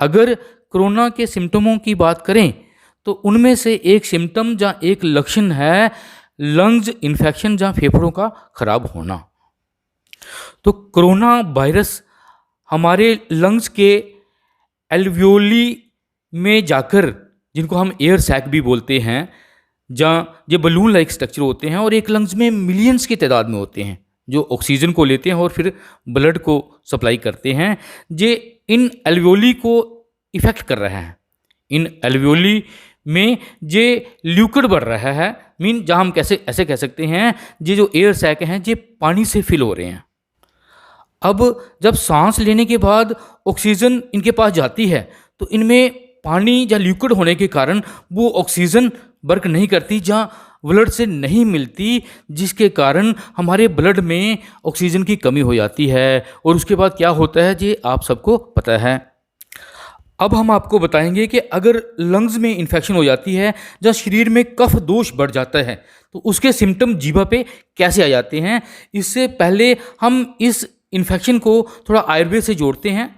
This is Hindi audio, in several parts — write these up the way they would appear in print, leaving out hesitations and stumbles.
अगर कोरोना के सिम्टमों की बात करें तो उनमें से एक सिम्टम या एक लक्षण है लंग्स इन्फेक्शन या फेफड़ों का खराब होना। तो कोरोना वायरस हमारे लंग्स के एल्वियोली में जाकर, जिनको हम एयर सैक भी बोलते हैं, जहाँ ये बलून लाइक स्ट्रक्चर होते हैं और एक लंग्स में मिलियंस की तादाद में होते हैं जो ऑक्सीजन को लेते हैं और फिर ब्लड को सप्लाई करते हैं। ये इन एल्वियोली को इफेक्ट कर रहा है। इन एल्वियोली में ये ल्यूकड बढ़ रहा है, मीन जहाँ हम कैसे ऐसे कह सकते हैं ये जो एयर सैक हैं ये पानी से फिल हो रहे हैं। अब जब सांस लेने के बाद ऑक्सीजन इनके पास जाती है तो इनमें पानी या लिक्विड होने के कारण वो ऑक्सीजन वर्क नहीं करती, जहाँ ब्लड से नहीं मिलती, जिसके कारण हमारे ब्लड में ऑक्सीजन की कमी हो जाती है। और उसके बाद क्या होता है ये आप सबको पता है। अब हम आपको बताएंगे कि अगर लंग्स में इन्फेक्शन हो जाती है या शरीर में कफ दोष बढ़ जाता है तो उसके सिम्टम जीवा पे कैसे आ जाते हैं। इससे पहले हम इस इन्फेक्शन को थोड़ा आयुर्वेद से जोड़ते हैं।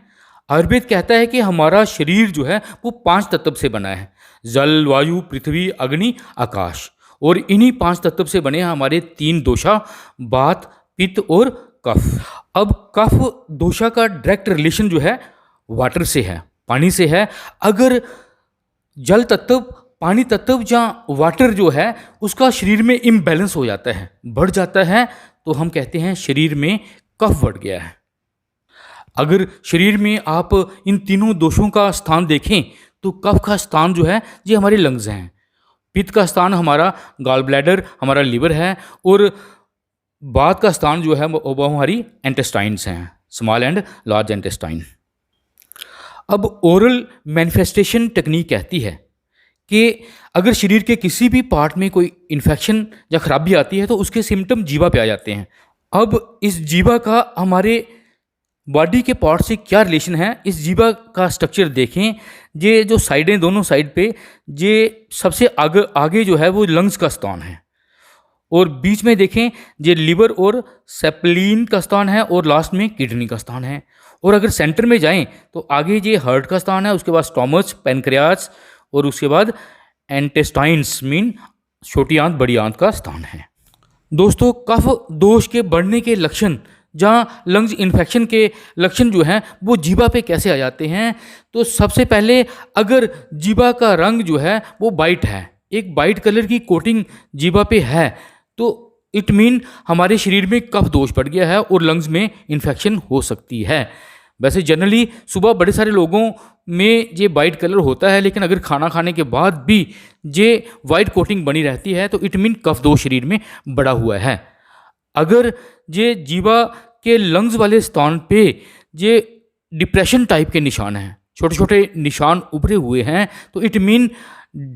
आयुर्वेद कहता है कि हमारा शरीर जो है वो 5 तत्व से बना है, जल, वायु, पृथ्वी, अग्नि, आकाश। और इन्हीं 5 तत्व से बने हैं हमारे 3 दोषा, वात, पित्त और कफ। अब कफ दोषा का डायरेक्ट रिलेशन जो है वाटर से है, पानी से है। अगर जल तत्व, पानी तत्व या वाटर जो है उसका शरीर में इम्बैलेंस हो जाता है, बढ़ जाता है, तो हम कहते हैं शरीर में कफ बढ़ गया है। अगर शरीर में आप इन तीनों दोषों का स्थान देखें तो कफ का स्थान जो है ये हमारे लंग्स हैं, पित्त का स्थान हमारा गॉल ब्लैडर, हमारा लिवर है, और वात का स्थान जो है वो हमारी इंटेस्टाइन्स हैं, स्मॉल एंड लार्ज इंटेस्टाइन। अब ओरल मैनिफेस्टेशन टेक्निक कहती है कि अगर शरीर के किसी भी पार्ट में कोई इन्फेक्शन या खराबी आती है तो उसके सिम्टम जीवा पे आ जाते हैं। अब इस जीवा का हमारे बॉडी के पार्ट से क्या रिलेशन है, इस जीवा का स्ट्रक्चर देखें। ये जो साइडें, दोनों साइड पे, ये सबसे आगे जो है वो लंग्स का स्थान है, और बीच में देखें ये लिवर और सेप्लीन का स्थान है, और लास्ट में किडनी का स्थान है। और अगर सेंटर में जाएं तो आगे ये हार्ट का स्थान है, उसके बाद स्टोमच, पैनक्रियास, और उसके बाद इंटेस्टाइन्स मीन छोटी आंत बड़ी आंत का स्थान है। दोस्तों, कफ दोष के बढ़ने के लक्षण, जहाँ लंग्स इन्फेक्शन के लक्षण जो हैं वो जीवा पे कैसे आ जाते हैं, तो सबसे पहले अगर जीवा का रंग जो है वो वाइट है, एक वाइट कलर की कोटिंग जीवा पे है, तो इट मीन हमारे शरीर में कफ दोष बढ़ गया है और लंग्स में इन्फेक्शन हो सकती है। वैसे जनरली सुबह बड़े सारे लोगों में ये वाइट कलर होता है, लेकिन अगर खाना खाने के बाद भी ये वाइट कोटिंग बनी रहती है तो इट मीन कफ दोष शरीर में बढ़ा हुआ है। अगर ये जीवा के लंग्स वाले स्थान पे ये डिप्रेशन टाइप के निशान हैं, छोटे छोटे निशान उभरे हुए हैं, तो इट मीन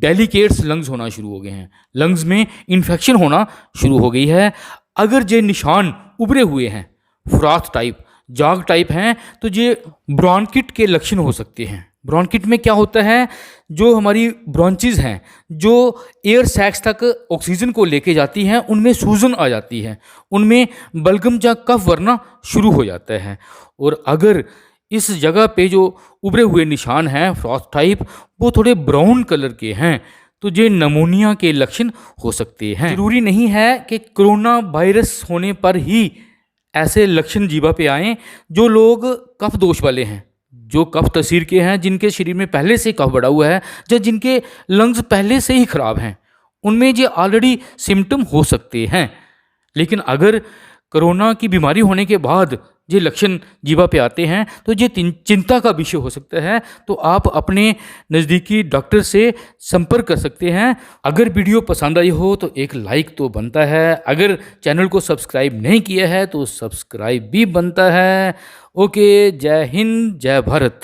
डेलिकेट्स लंग्स होना शुरू हो गए हैं, लंग्स में इन्फेक्शन होना शुरू हो गई है। अगर ये निशान उभरे हुए हैं, फ्रॉथ टाइप, जाग टाइप हैं, तो ये ब्रोंकिट के लक्षण हो सकते हैं। ब्रोंकिट में क्या होता है, जो हमारी ब्रोंचिस हैं जो एयर सैक्स तक ऑक्सीजन को लेके जाती हैं, उनमें सूजन आ जाती है, उनमें बलगम या कफ वरना शुरू हो जाता है। और अगर इस जगह पे जो उभरे हुए निशान हैं फ्रॉथ टाइप, वो थोड़े ब्राउन कलर के हैं, तो ये नमोनिया के लक्षण हो सकते हैं। जरूरी नहीं है कि कोरोना वायरस होने पर ही ऐसे लक्षण जीवा पे आएँ। जो लोग कफ दोष वाले हैं, जो कफ तसीर के हैं, जिनके शरीर में पहले से कफ बढ़ा हुआ है या जिनके लंग्स पहले से ही खराब हैं, उनमें ये ऑलरेडी सिम्टम हो सकते हैं। लेकिन अगर कोरोना की बीमारी होने के बाद ये लक्षण जीवा पे आते हैं तो ये चिंता का विषय हो सकता है। तो आप अपने नज़दीकी डॉक्टर से संपर्क कर सकते हैं। अगर वीडियो पसंद आई हो तो एक लाइक तो बनता है, अगर चैनल को सब्सक्राइब नहीं किया है तो सब्सक्राइब भी बनता है। ओके, जय हिंद, जय भारत।